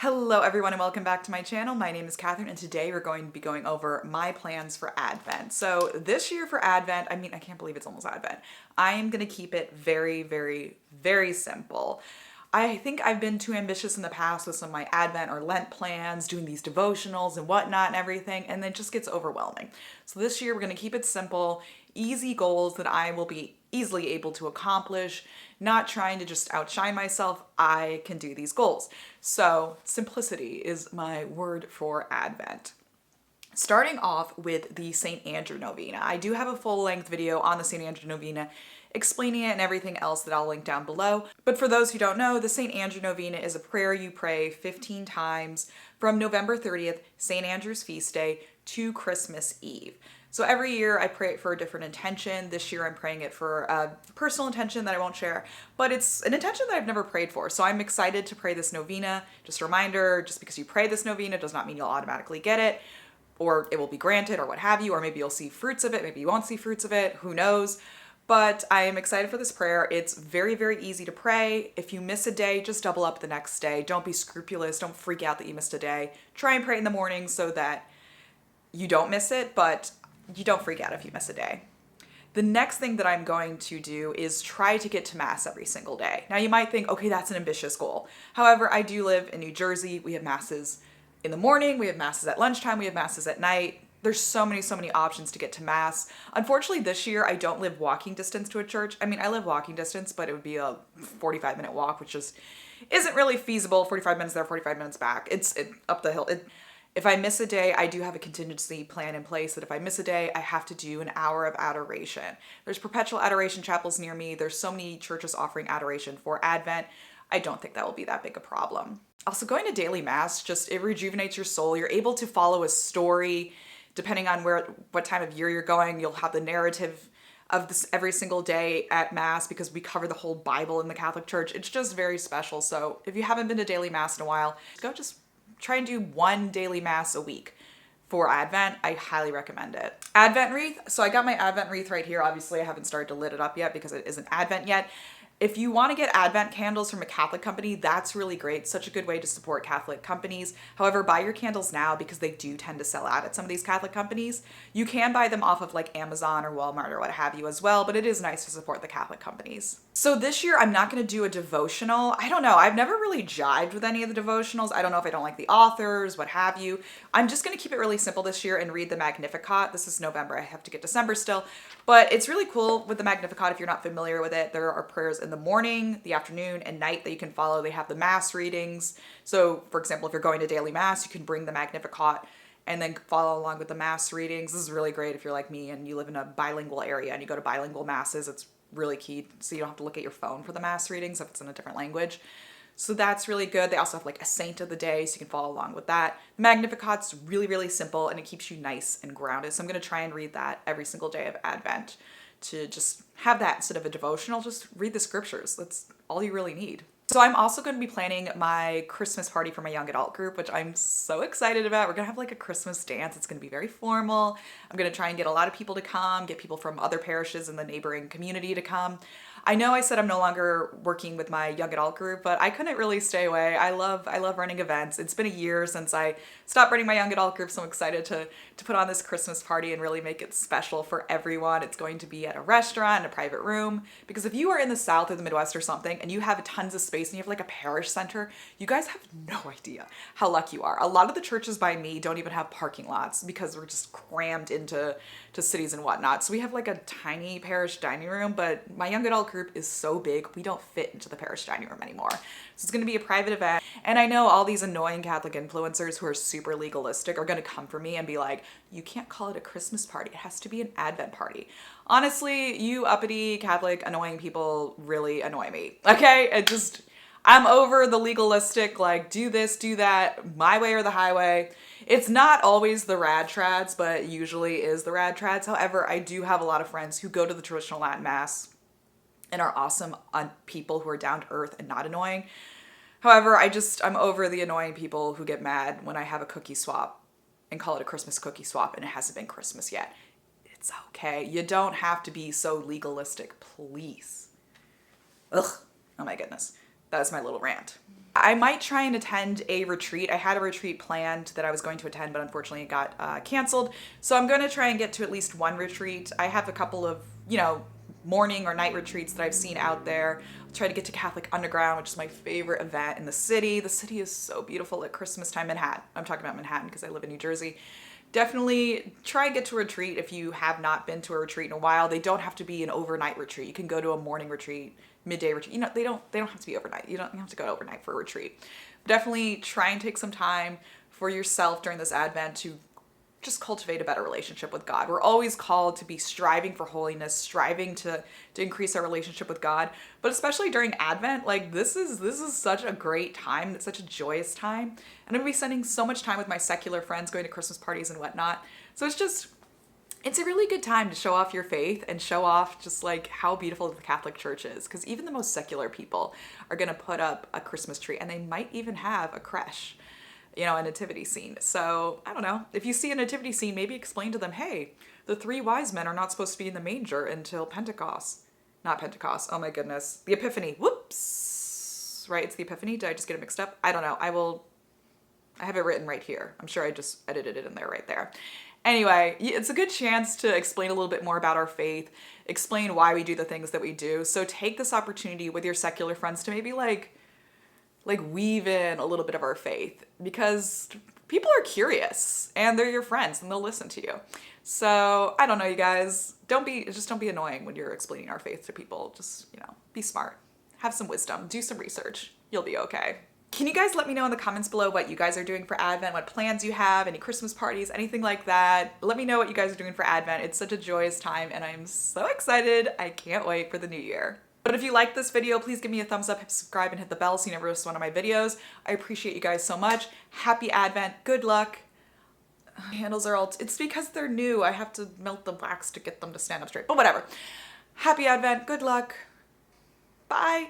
Hello everyone and welcome back to my channel. My name is Katherine and today we're going to be going over my plans for Advent. So this year for Advent, I can't believe it's almost Advent. I am going to keep it very, very, very simple. I think I've been too ambitious in the past with some of my Advent or Lent plans, doing these devotionals and whatnot and everything, and it just gets overwhelming. So this year we're going to keep it simple, easy goals that I will be easily able to accomplish, not trying to just outshine myself. I can do these goals. So simplicity is my word for Advent. Starting off with the St. Andrew Novena. I do have a full-length video on the St. Andrew Novena explaining it and everything else that I'll link down below. But for those who don't know, the St. Andrew Novena is a prayer you pray 15 times from November 30th, St. Andrew's feast day, to Christmas Eve. So every year I pray it for a different intention. This year I'm praying it for a personal intention that I won't share, but it's an intention that I've never prayed for. So I'm excited to pray this novena. Just a reminder, just because you pray this novena does not mean you'll automatically get it, or it will be granted, or what have you, or maybe you'll see fruits of it, maybe you won't see fruits of it, who knows. But I am excited for this prayer. It's very, very easy to pray. If you miss a day, just double up the next day. Don't be scrupulous. Don't freak out that you missed a day. Try and pray in the morning so that you don't miss it, but you don't freak out if you miss a day. The next thing that I'm going to do is try to get to Mass every single day. Now you might think, okay, that's an ambitious goal. However, I do live in New Jersey. We have Masses in the morning, we have Masses at lunchtime, we have Masses at night. There's so many options to get to Mass. Unfortunately, this year I don't live walking distance to a church. I live walking distance, but it would be a 45-minute walk, which just isn't really feasible. 45 minutes there, 45 minutes back. It's up the hill. If I miss a day, I do have a contingency plan in place that if I miss a day, I have to do an hour of adoration. There's perpetual adoration chapels near me. There's so many churches offering adoration for Advent. I don't think that will be that big a problem. Also, going to daily Mass, it rejuvenates your soul. You're able to follow a story. Depending on what time of year you're going, you'll have the narrative of this every single day at Mass because we cover the whole Bible in the Catholic Church. It's just very special. So if you haven't been to daily Mass in a while, go just try and do one daily Mass a week for Advent. I highly recommend it. Advent wreath. So I got my Advent wreath right here. Obviously I haven't started to lit it up yet because it isn't Advent yet. If you want to get Advent candles from a Catholic company, that's really great. Such a good way to support Catholic companies. However, buy your candles now because they do tend to sell out at some of these Catholic companies. You can buy them off of like Amazon or Walmart or what have you as well, but it is nice to support the Catholic companies. So this year I'm not going to do a devotional. I don't know. I've never really jived with any of the devotionals. I don't know if I don't like the authors, what have you. I'm just going to keep it really simple this year and read the Magnificat. This is November. I have to get December still, but it's really cool with the Magnificat. If you're not familiar with it, there are prayers in the morning, the afternoon, and night that you can follow. They have the Mass readings. So for example, if you're going to daily Mass, you can bring the Magnificat and then follow along with the Mass readings. This is really great if you're like me and you live in a bilingual area and you go to bilingual Masses. It's really key so you don't have to look at your phone for the Mass readings if it's in a different language. So that's really good. They also have like a saint of the day, so you can follow along with that. Magnificat's really, really simple and it keeps you nice and grounded. So I'm going to try and read that every single day of Advent to just have that instead of a devotional. Just read the scriptures. That's all you really need. So I'm also going to be planning my Christmas party for my young adult group, which I'm so excited about. We're going to have like a Christmas dance. It's going to be very formal. I'm going to try and get a lot of people to come, get people from other parishes in the neighboring community to come. I know I said I'm no longer working with my young adult group, but I couldn't really stay away. I love running events. It's been a year since I stopped running my young adult group, so I'm excited to put on this Christmas party and really make it special for everyone. It's going to be at a restaurant, in a private room, because if you are in the South or the Midwest or something and you have tons of space and you have like a parish center, you guys have no idea how lucky you are. A lot of the churches by me don't even have parking lots because we're just crammed into cities and whatnot. So we have like a tiny parish dining room, but my young adult group is so big, we don't fit into the parish dining room anymore. So it's going to be a private event. And I know all these annoying Catholic influencers who are super legalistic are going to come for me and be like, you can't call it a Christmas party. It has to be an Advent party. Honestly, you uppity Catholic annoying people really annoy me. Okay? I'm over the legalistic, like do this, do that, my way or the highway. It's not always the rad trads, but usually is the rad trads. However, I do have a lot of friends who go to the traditional Latin Mass and are awesome on people who are down to earth and not annoying. However, I'm over the annoying people who get mad when I have a cookie swap and call it a Christmas cookie swap and it hasn't been Christmas yet. It's okay. You don't have to be so legalistic, please. Ugh. Oh my goodness. That was my little rant. I might try and attend a retreat. I had a retreat planned that I was going to attend, but unfortunately it got canceled. So I'm going to try and get to at least one retreat. I have a couple of, morning or night retreats that I've seen out there. I'll try to get to Catholic Underground, which is my favorite event in the city. The city is so beautiful at Christmas time. Manhattan. I'm talking about Manhattan because I live in New Jersey. Definitely try and get to a retreat if you have not been to a retreat in a while. They don't have to be an overnight retreat. You can go to a morning retreat, midday retreat. They don't have to be overnight. You don't have to go overnight for a retreat. Definitely try and take some time for yourself during this Advent to just cultivate a better relationship with God. We're always called to be striving for holiness, striving to increase our relationship with God. But especially during Advent, like this is such a great time. It's such a joyous time. And I'm gonna be spending so much time with my secular friends, going to Christmas parties and whatnot. So it's a really good time to show off your faith and show off just like how beautiful the Catholic Church is. Because even the most secular people are gonna put up a Christmas tree, and they might even have a creche, a nativity scene. So I don't know, if you see a nativity scene, maybe explain to them, hey, the 3 wise men are not supposed to be in the manger until Pentecost. Not Pentecost, oh my goodness, the Epiphany. Whoops, right, it's the Epiphany. Did I just get it mixed up? I don't know. I have it written right here. I'm sure I just edited it in there right there. Anyway, it's a good chance to explain a little bit more about our faith, explain why we do the things that we do. So take this opportunity with your secular friends to maybe like weave in a little bit of our faith, because people are curious and they're your friends and they'll listen to you. So I don't know, you guys, don't be annoying when you're explaining our faith to people. Just, be smart, have some wisdom, do some research. You'll be okay. Can you guys let me know in the comments below what you guys are doing for Advent, what plans you have, any Christmas parties, anything like that? Let me know what you guys are doing for Advent. It's such a joyous time and I'm so excited. I can't wait for the new year. But if you like this video, please give me a thumbs up, subscribe, and hit the bell so you never miss one of my videos. I appreciate you guys so much. Happy Advent. Good luck. Handles are all, it's because they're new. I have to melt the wax to get them to stand up straight, but whatever. Happy Advent. Good luck. Bye.